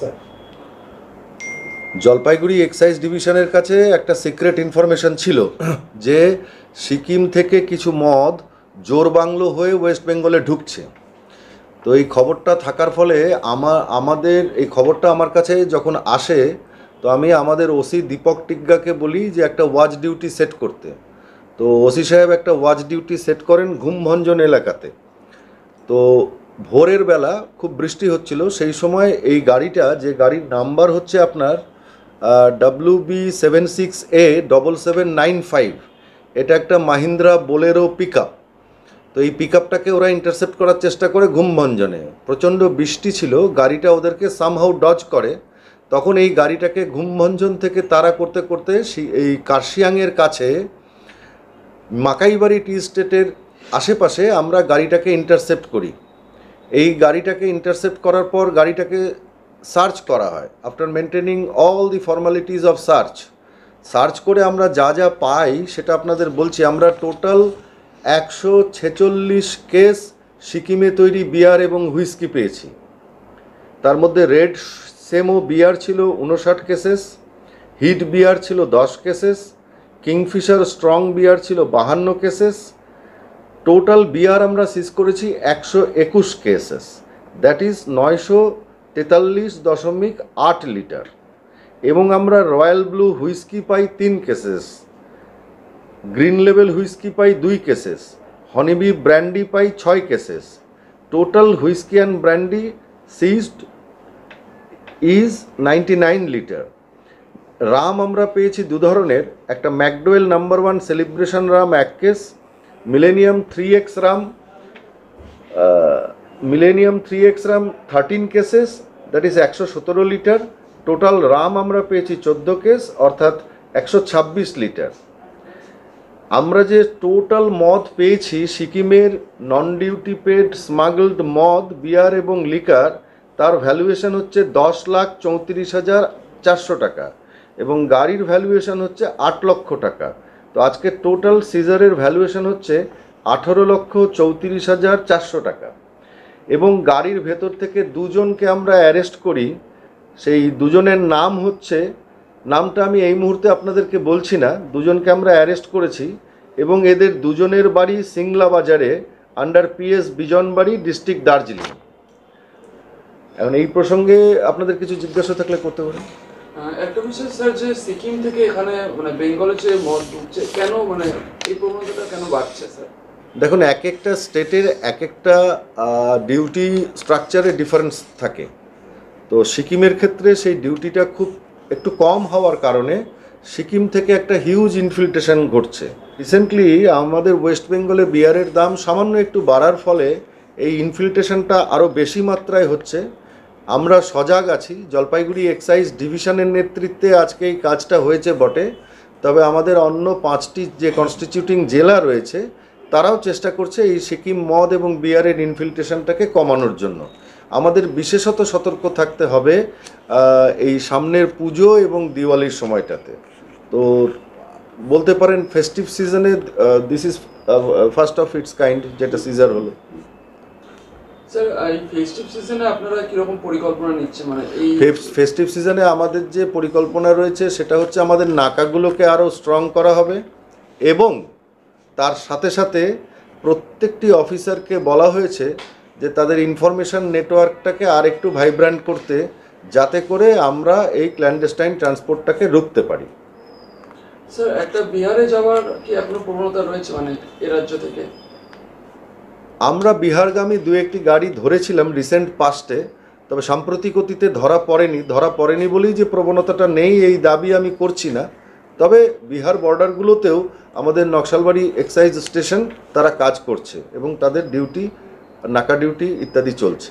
Sir. Jalpaiguri excise ডিভিশনের কাছে একটা সিক্রেট ইনফরমেশন ছিল যে সিকিম থেকে কিছু মদ জোরবাংলো হয়ে ওয়েস্ট বেঙ্গলে ঢুকছে। তো এই খবরটা থাকার ফলে আমাদের এই খবরটা আমার কাছে যখন আসে, তো আমি আমাদের ওসি দীপক টিগ্গাকে বলি যে একটা ওয়াচ ডিউটি সেট করতে। তো ওসি সাহেব একটা ওয়াচ ডিউটি সেট করেন ঘুমভঞ্জন এলাকাতে। তো ভোরের বেলা খুব বৃষ্টি হচ্ছিল, সেই সময় এই গাড়িটা, যে গাড়ির নাম্বার হচ্ছে আপনার WB76A7795, এটা একটা মাহিন্দ্রা বোলেরো পিক আপ। তো এই পিক আপটাকে ওরা ইন্টারসেপ্ট করার চেষ্টা করে ঘুমভঞ্জনে। প্রচণ্ড বৃষ্টি ছিল, গাড়িটা ওদেরকে সামহাউ ডজ করে। তখন এই গাড়িটাকে ঘুমভঞ্জন থেকে তাড়া করতে করতে এই কার্শিয়াংয়ের কাছে মাকাইবাড়ি টি স্টেটের আশেপাশে আমরা গাড়িটাকে ইন্টারসেপ্ট করি। এই গাড়িটাকে ইন্টারসেপ্ট করার পর গাড়িটাকে সার্চ করা হয়। After maintaining all the formalities of search করে আমরা যা যা পাই সেটা আপনাদের বলছি। আমরা টোটাল 146 কেস সিকিমে তৈরি বিয়ার এবং হুইস্কি পেয়েছি। তার মধ্যে রেড সেমো বিয়ার ছিল 59 কেসেস, হিট বিয়ার ছিল 10 কেসেস, কিংফিশার স্ট্রং বিয়ার ছিল 52 কেসেস। টোটাল বিয়ার আমরা সিজ করেছি 121 কেসেস, দ্যাট ইজ 943.8 লিটার। এবং আমরা রয়্যাল ব্লু হুইস্কি পাই 3 কেসেস, গ্রিন লেভেল হুইস্কি পাই 2 কেসেস, হনিবি ব্র্যান্ডি পাই 6 cases. Total whisky and brandy seized is 99 litre. Rum আমরা পেয়েছি দু ধরনের, একটা McDowell's number 1 celebration rum 1 case, millennium 3X rum 13 cases, that is 117 litre. Total rum আমরা পেয়েছি 14 কেস, অর্থাৎ 126 লিটার। আমরা যে টোটাল মদ পেয়েছি সিকিমের নন ডিউটি পেড স্মাগলড মদ, বিয়ার এবং লিকার, তার ভ্যালুয়েশন হচ্ছে 10,34,400 টাকা এবং গাড়ির ভ্যালুয়েশন হচ্ছে 8 লক্ষ টাকা। তো আজকে টোটাল সিজারের ভ্যালুয়েশন হচ্ছে 18,34,400 টাকা। এবং গাড়ির ভেতর থেকে দুজনকে আমরা অ্যারেস্ট করি। সেই দুজনের নাম হচ্ছে, নামটা আমি এই মুহূর্তে আপনাদেরকে বলছি না, দুজনকে আমরা অ্যারেস্ট করেছি এবং এদের দুজনের বাড়ি সিংলা বাজারে, under PS Bijanbari, district Darjeeling. এখন এই প্রসঙ্গে আপনাদের কিছু জিজ্ঞাসা থাকলে করতে পারেন। একটা বিষয় স্যার, যে সিকিম থেকে এখানে মানে বেঙ্গলে যে মদ ঢুকছে, কেন মানে এই প্রবণতাটা কেন বাড়ছে স্যার? দেখুন, এক একটা স্টেটের এক একটা ডিউটি স্ট্রাকচারে ডিফারেন্স থাকে। তো সিকিমের ক্ষেত্রে সেই ডিউটিটা খুব একটু কম হওয়ার কারণে সিকিম থেকে একটা হিউজ ইনফিল্ট্রেশন ঘটছে। রিসেন্টলি আমাদের ওয়েস্ট বেঙ্গলে বিয়ারের দাম সামান্য একটু বাড়ার ফলে এই ইনফিল্ট্রেশনটা আরও বেশি মাত্রায় হচ্ছে। আমরা সজাগ আছি। জলপাইগুড়ি এক্সাইজ ডিভিশনের নেতৃত্বে আজকে এই কাজটা হয়েছে বটে, তবে আমাদের অন্য 5টি যে কনস্টিটিউটিং জেলা রয়েছে তারাও চেষ্টা করছে এই সিকিম মদ এবং বিয়ারের ইনফিল্ট্রেশনটাকে কমানোর জন্য। আমাদের বিশেষত সতর্ক থাকতে হবে এই সামনের পুজো এবং দিওয়ালির সময়টাতে। তো বলতে পারেন ফেস্টিভ সিজনে this is first of its kind যেটা সিজার হলো। স্যার, এই ফেস্টিভ সিজনে আপনারা কীরকম পরিকল্পনা নিচ্ছেন? মানে এই ফেস্টিভ সিজনে আমাদের যে পরিকল্পনা রয়েছে সেটা হচ্ছে আমাদের নাকাগুলোকে আরও স্ট্রং করা হবে এবং তার সাথে সাথে প্রত্যেকটি অফিসারকে বলা হয়েছে যে তাদের ইনফরমেশন নেটওয়ার্কটাকে আর একটু ভাইব্র্যান্ট করতে, যাতে করে আমরা এই ক্ল্যান্ডেস্টাইন ট্রান্সপোর্টটাকে রুখতে পারি। স্যার, একটা বিহারে যাওয়ার কি এখনো প্রবণতা রয়েছে মানে এ রাজ্য থেকে? আমরা বিহারগামী 2-1টি গাড়ি ধরেছিলাম রিসেন্ট পাস্টে, তবে সাম্প্রতিক অতীতে ধরা পড়েনি বলেই যে প্রবণতাটা নেই এই দাবি আমি করছি না। তবে বিহার বর্ডারগুলোতেও আমাদের নকশালবাড়ি এক্সাইজ স্টেশন তারা কাজ করছে এবং তাদের ডিউটি, নাকা ডিউটি ইত্যাদি চলছে।